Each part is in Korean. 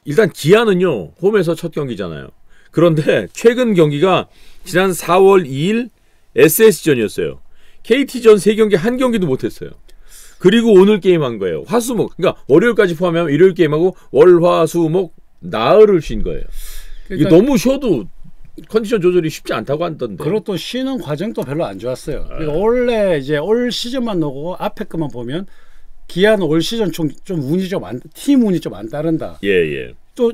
일단 기아는요 홈에서 첫 경기잖아요. 그런데 최근 경기가 지난 4월 2일 SS전이었어요. KT전 3경기 한 경기도 못했어요. 그리고 오늘 게임한 거예요. 화수목. 그러니까 월요일까지 포함하면 일요일 게임하고 월화수목 나흘을 쉰 거예요. 그러니까 이게 너무 쉬어도 컨디션 조절이 쉽지 않다고 하던데. 그리고 또 쉬는 과정도 별로 안 좋았어요. 그러니까 원래 이제 올 시즌만 놓고 앞에 것만 보면 기아는 올 시즌 좀 운이 팀 운이 좀 안 따른다. 예. 또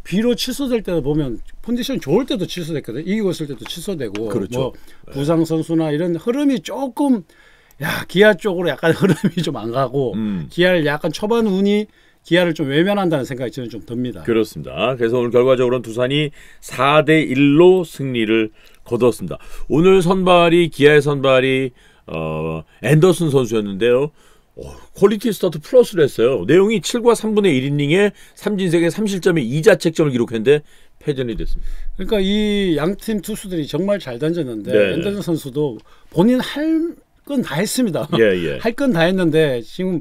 비로 취소될 때도 보면 컨디션 좋을 때도 취소됐거든. 이기고 있을 때도 취소되고. 그렇죠. 뭐 부상 선수나 이런 흐름이 조금 기아 쪽으로 약간 흐름이 좀 안 가고 기아를 약간 초반 운이 기아를 좀 외면한다는 생각이 저는 좀 듭니다. 그렇습니다. 그래서 오늘 결과적으로는 두산이 4대1로 승리를 거뒀습니다. 오늘 선발이 기아의 선발이 앤더슨 선수였는데요. 퀄리티 스타트 플러스를 했어요. 내용이 7과 3분의 1이닝에 3진sek에 3실점에 2자책점을 기록했는데 패전이 됐습니다. 그러니까 이 양팀 투수들이 정말 잘 던졌는데 네. 앤더슨 선수도 본인 할 건 다 했습니다. 예. 할 건 다 했는데 지금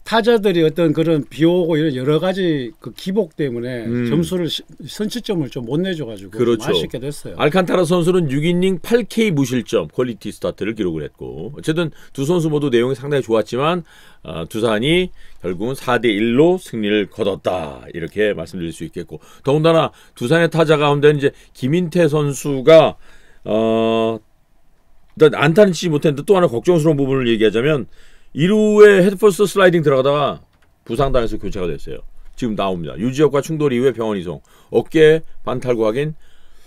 타자들이 어떤 그런 비오고 이런 여러 가지 그 기복 때문에 점수를 선취점을 좀 못 내줘가지고 그렇죠. 좀 아쉽게 됐어요. 알칸타라 선수는 6이닝 8K 무실점 퀄리티 스타트를 기록을 했고 어쨌든 두 선수 모두 내용이 상당히 좋았지만 두산이 결국은 4대1로 승리를 거뒀다 이렇게 말씀드릴 수 있겠고 더군다나 두산의 타자 가운데는 이제 김인태 선수가 일단 안타는 치지 못했는데 또 하나 걱정스러운 부분을 얘기하자면 1루에 헤드퍼스트 슬라이딩 들어가다가 부상당해서 교체가 됐어요. 지금 나옵니다. 유지혁과 충돌 이후에 병원 이송, 어깨 반탈구 확인,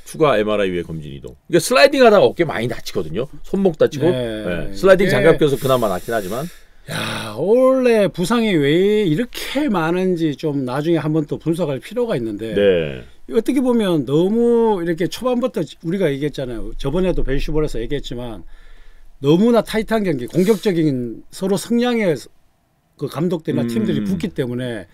추가 MRI 이후에 검진 이동. 그러니까 슬라이딩 하다가 어깨 많이 다치거든요. 손목 다치고 네. 슬라이딩 장갑 껴서 그나마 낫긴 하지만 원래 부상이 왜 이렇게 많은지 좀 나중에 한번 또 분석할 필요가 있는데 네. 어떻게 보면 너무 이렇게 초반부터 우리가 얘기했잖아요. 저번에도 벤시볼에서 얘기했지만 너무나 타이트한 경기, 공격적인 서로 성향의 그 감독들이나 팀들이 붙기 때문에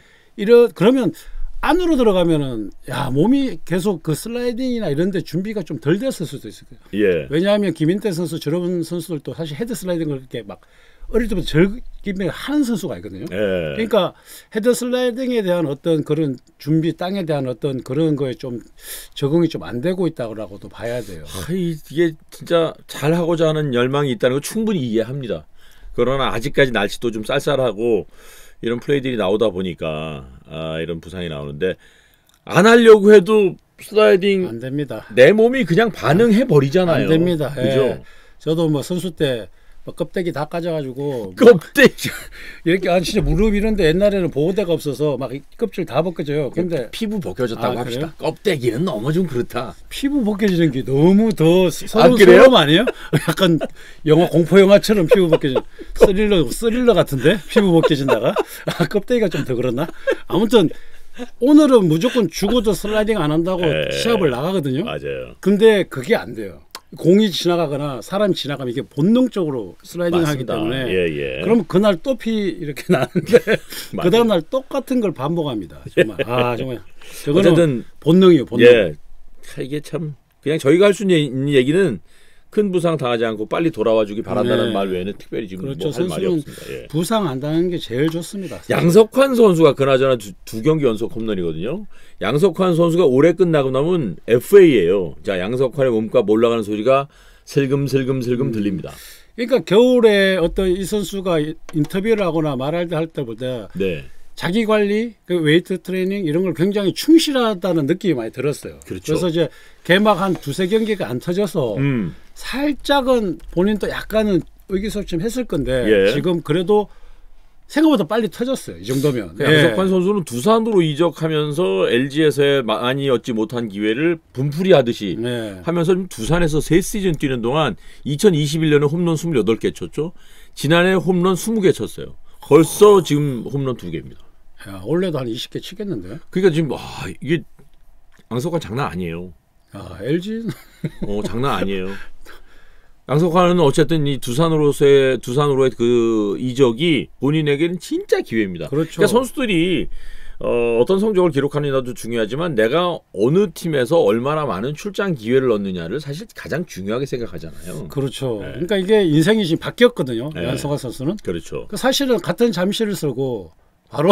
그러면 안으로 들어가면은 몸이 계속 그 슬라이딩이나 이런 데 준비가 좀 덜 됐을 수도 있을 거예요. 예. 왜냐하면 김인태 선수 저런 선수들도 사실 헤드 슬라이딩을 이렇게 막 어릴 때부터 즐기며 하는 선수가 있거든요. 예. 그러니까 헤드 슬라이딩에 대한 어떤 그런 준비, 땅에 대한 어떤 그런 거에 좀 적응이 좀 안 되고 있다고도 봐야 돼요. 이게 진짜 잘하고자 하는 열망이 있다는 거 충분히 이해합니다. 그러나 아직까지 날씨도 좀 쌀쌀하고 이런 플레이들이 나오다 보니까 이런 부상이 나오는데 안 하려고 해도 슬라이딩 안 됩니다. 내 몸이 그냥 반응해 버리잖아요. 안 됩니다. 그죠? 저도 뭐 선수 때 껍데기 다 까져가지고 껍데기 이렇게 진짜 무릎 이런데 옛날에는 보호대가 없어서 막 껍질 다 벗겨져요. 근데 피부 벗겨졌다고 합시다. 껍데기는 너무 좀 그렇다. 피부 벗겨지는 게 너무 더 서러움 아니에요? 약간 영화 공포 영화처럼 피부 벗겨진 스릴러 같은데 피부 벗겨진다가 껍데기가 좀 더 그렇나? 아무튼 오늘은 무조건 죽어도 슬라이딩 안 한다고 시합을 나가거든요. 맞아요. 근데 그게 안 돼요. 공이 지나가거나 사람이 지나가면 이게 본능적으로 슬라이딩 하기 때문에 그럼 그날 또 피 이렇게 나는데 그 다음날 똑같은 걸 반복합니다. 정말 정말 저거는 본능이에요. 본능. 예. 이게 참 그냥 저희가 할 수 있는 얘기는 큰 부상 당하지 않고 빨리 돌아와 주기 바란다는 말 외에는 특별히 지금 그렇죠. 할 말이 없습니다. 부상 안 당하는 게 제일 좋습니다. 양석환 선수가 그나저나 두 경기 연속 홈런이거든요. 양석환 선수가 올해 끝나고 나면 FA예요. 자, 양석환의 몸값 올라가는 소리가 슬금슬금 들립니다. 그러니까 겨울에 어떤 이 선수가 인터뷰를 하거나 말할 때보다 자기 관리, 그 웨이트 트레이닝 이런 걸 굉장히 충실하다는 느낌이 많이 들었어요. 그렇죠. 그래서 이제 개막 한 두세 경기가 안 터져서 살짝은 본인도 약간은 의기소침 했을 건데 지금 그래도 생각보다 빨리 터졌어요. 이 정도면. 양석환 선수는 두산으로 이적하면서 LG에서 많이 얻지 못한 기회를 분풀이 하듯이 하면서 두산에서 3시즌 뛰는 동안 2021년에 홈런 28개 쳤죠. 지난해 홈런 20개 쳤어요. 벌써 지금 홈런 2개입니다. 원래도 한 20개 치겠는데. 그러니까 지금 이게 양석환 장난 아니에요. LG 장난 아니에요. 양석환은 어쨌든 이 두산으로의 그 이적이 본인에게는 진짜 기회입니다. 그렇죠. 그러니까 선수들이 어떤 성적을 기록하느냐도 중요하지만 내가 어느 팀에서 얼마나 많은 출장 기회를 얻느냐를 사실 가장 중요하게 생각하잖아요. 그렇죠. 그러니까 이게 인생이 지금 바뀌었거든요. 양석환 선수는. 그렇죠. 사실은 같은 잠실을 쓰고 바로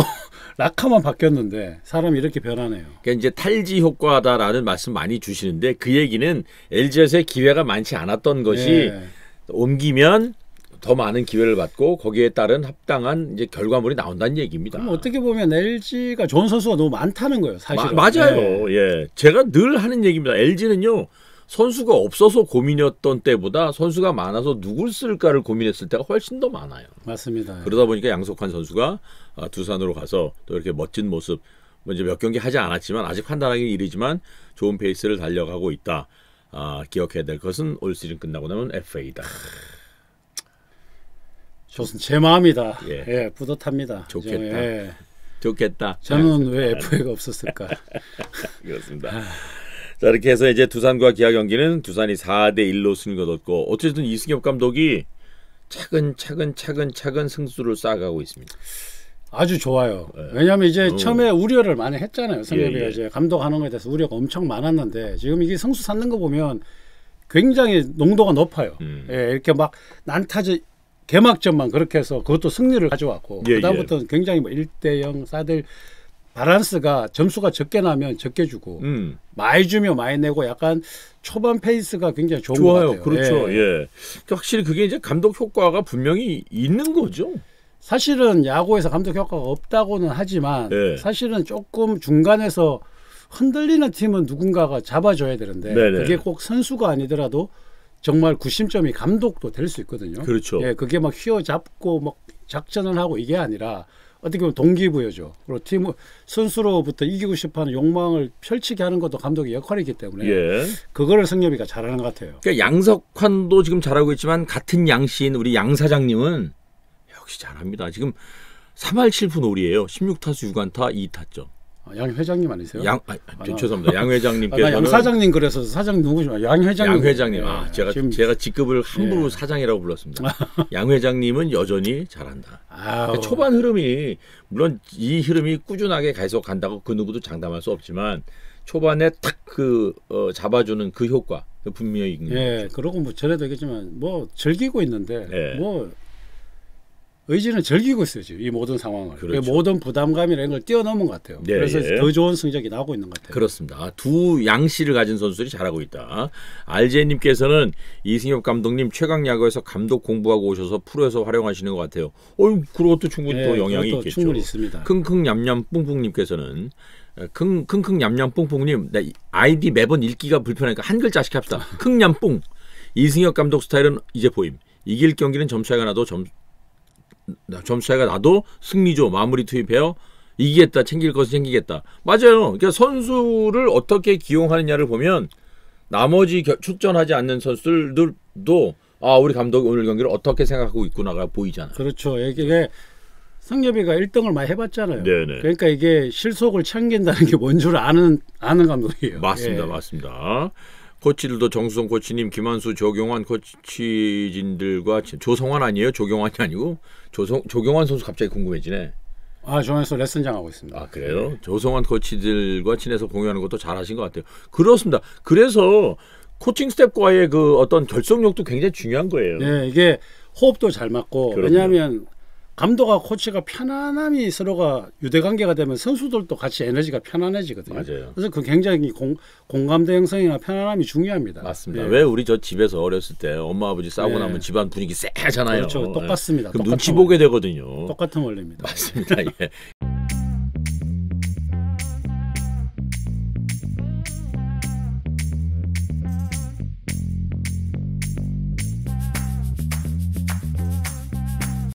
라카만 바뀌었는데 사람이 이렇게 변하네요. 그러니까 이제 탈지 효과다라는 말씀 많이 주시는데 그 얘기는 LG에서의 기회가 많지 않았던 것이 예. 옮기면 더 많은 기회를 받고 거기에 따른 합당한 이제 결과물이 나온다는 얘기입니다. 그럼 어떻게 보면 LG가 좋은 선수가 너무 많다는 거예요, 사실은. 맞아요. 예. 제가 늘 하는 얘기입니다. LG는요. 선수가 없어서 고민이었던 때보다 선수가 많아서 누굴 쓸까를 고민했을 때가 훨씬 더 많아요. 맞습니다. 그러다 보니까 양석환 선수가 두산으로 가서 또 이렇게 멋진 모습, 뭐 이제 몇 경기 하지 않았지만 아직 판단하기 이르지만 좋은 페이스를 달려가고 있다. 기억해야 될 것은 올 시즌 끝나고 나면 FA다. 좋습니다. 제 마음이다. 예. 예, 뿌듯합니다. 좋겠다. 예. 좋겠다. 저는 왜 FA가 없었을까? 그렇습니다. 자, 이렇게 해서 이제 두산과 기아 경기는 두산이 4대1로 승리를 얻었고 어쨌든 이승엽 감독이 차근 승수를 쌓아가고 있습니다. 아주 좋아요. 예. 왜냐하면 이제 처음에 우려를 많이 했잖아요. 성엽이가 예. 이제 감독하는 것에 대해서 우려가 엄청 많았는데 지금 이게 승수 쌓는 거 보면 굉장히 농도가 높아요. 예, 이렇게 막 난타전 개막전만 그렇게 해서 그것도 승리를 가져왔고 예, 그다음부터는 굉장히 뭐 1대0 4대1 바란스가 점수가 적게 나면 적게 주고 많이 주면 많이 내고 약간 초반 페이스가 굉장히 좋은 것 좋아요. 같아요. 그렇죠. 예. 예. 그러니까 확실히 그게 이제 감독 효과가 분명히 있는 거죠. 사실은 야구에서 감독 효과가 없다고는 하지만 네. 사실은 조금 중간에서 흔들리는 팀은 누군가가 잡아줘야 되는데 네네. 그게 꼭 선수가 아니더라도 정말 구심점이 감독도 될 수 있거든요. 그렇죠. 예, 그게 막 휘어잡고 막 작전을 하고 이게 아니라 어떻게 보면 동기부여죠. 그리고 팀 선수로부터 이기고 싶어하는 욕망을 펼치게 하는 것도 감독의 역할이기 때문에 예. 그거를 성엽이가 잘하는 것 같아요. 그러니까 양석환도 지금 잘하고 있지만 같은 양씨인 우리 양 사장님은 역시 잘합니다. 지금 3할 7푼 5리예요. 16타수 6안타 2타점. 양 회장님 아니세요? 죄송합니다. 양 회장님께서는 양 사장님 그래서 사장님 누구지? 양 회장님. 양 회장님. 예, 제가 직급을 함부로 예. 사장이라고 불렀습니다. 양 회장님은 여전히 잘한다. 그러니까 초반 흐름이 물론 이 흐름이 꾸준하게 계속 간다고 그 누구도 장담할 수 없지만 초반에 탁 잡아주는 그 효과 분명히 있는 예, 거죠. 그러고 뭐 전에도 얘기했지만 뭐 즐기고 있는데 예. 뭐 의지는 즐기고 있어요 지금 이 모든 상황을. 그렇죠. 모든 부담감이나 이런 걸 뛰어넘은 것 같아요. 네, 그래서 예. 더 좋은 성적이 나오고 있는 것 같아요. 그렇습니다. 두 양씨를 가진 선수들이 잘하고 있다. 알제님께서는 이승엽 감독님 최강 야구에서 감독 공부하고 오셔서 프로에서 활용하시는 것 같아요. 그것도 충분히 또 영향이 그것도 있겠죠. 충분히 있습니다. 킁킁 냠냠 뿡뿡님께서는 킁킁 냠냠 뿡뿡님 아이디 매번 읽기가 불편하니까 한 글자씩 합시다. 킁냠뿡 이승엽 감독 스타일은 이제 보임. 이길 경기는 점수 차이가 나도 승리죠. 마무리 투입해요. 이기겠다. 챙길 것은 챙기겠다. 맞아요. 그러니까 선수를 어떻게 기용하느냐를 보면 나머지 출전하지 않는 선수들도 우리 감독이 오늘 경기를 어떻게 생각하고 있구나가 보이잖아요. 그렇죠. 이게 성엽이가 1등을 많이 해봤잖아요. 네네. 그러니까 이게 실속을 챙긴다는 게 뭔 줄 아는 감독이에요. 맞습니다. 예. 맞습니다. 코치들도 정수성 코치님, 김한수, 조경환 코치진들과 조성환 아니에요? 조경환이 아니고 조경환 선수 갑자기 궁금해지네. 조원에서 레슨장 하고 있습니다. 그래요? 조성환 코치들과 친해서 공유하는 것도 잘하신 것 같아요. 그렇습니다. 그래서 코칭 스텝과의 그 어떤 결속력도 굉장히 중요한 거예요. 네, 이게 호흡도 잘 맞고 그럼요. 왜냐하면 감독과 코치가 편안함이 서로가 유대관계가 되면 선수들도 같이 에너지가 편안해지거든요. 맞아요. 그래서 그 굉장히 공감대 형성이나 편안함이 중요합니다. 맞습니다. 네. 왜 우리 저 집에서 어렸을 때 엄마 아버지 싸우고 네. 나면 집안 분위기 쎄잖아요. 그렇죠. 똑같습니다. 그럼 똑같은 눈치 보게 되거든요. 똑같은 원리입니다. 맞습니다. 예.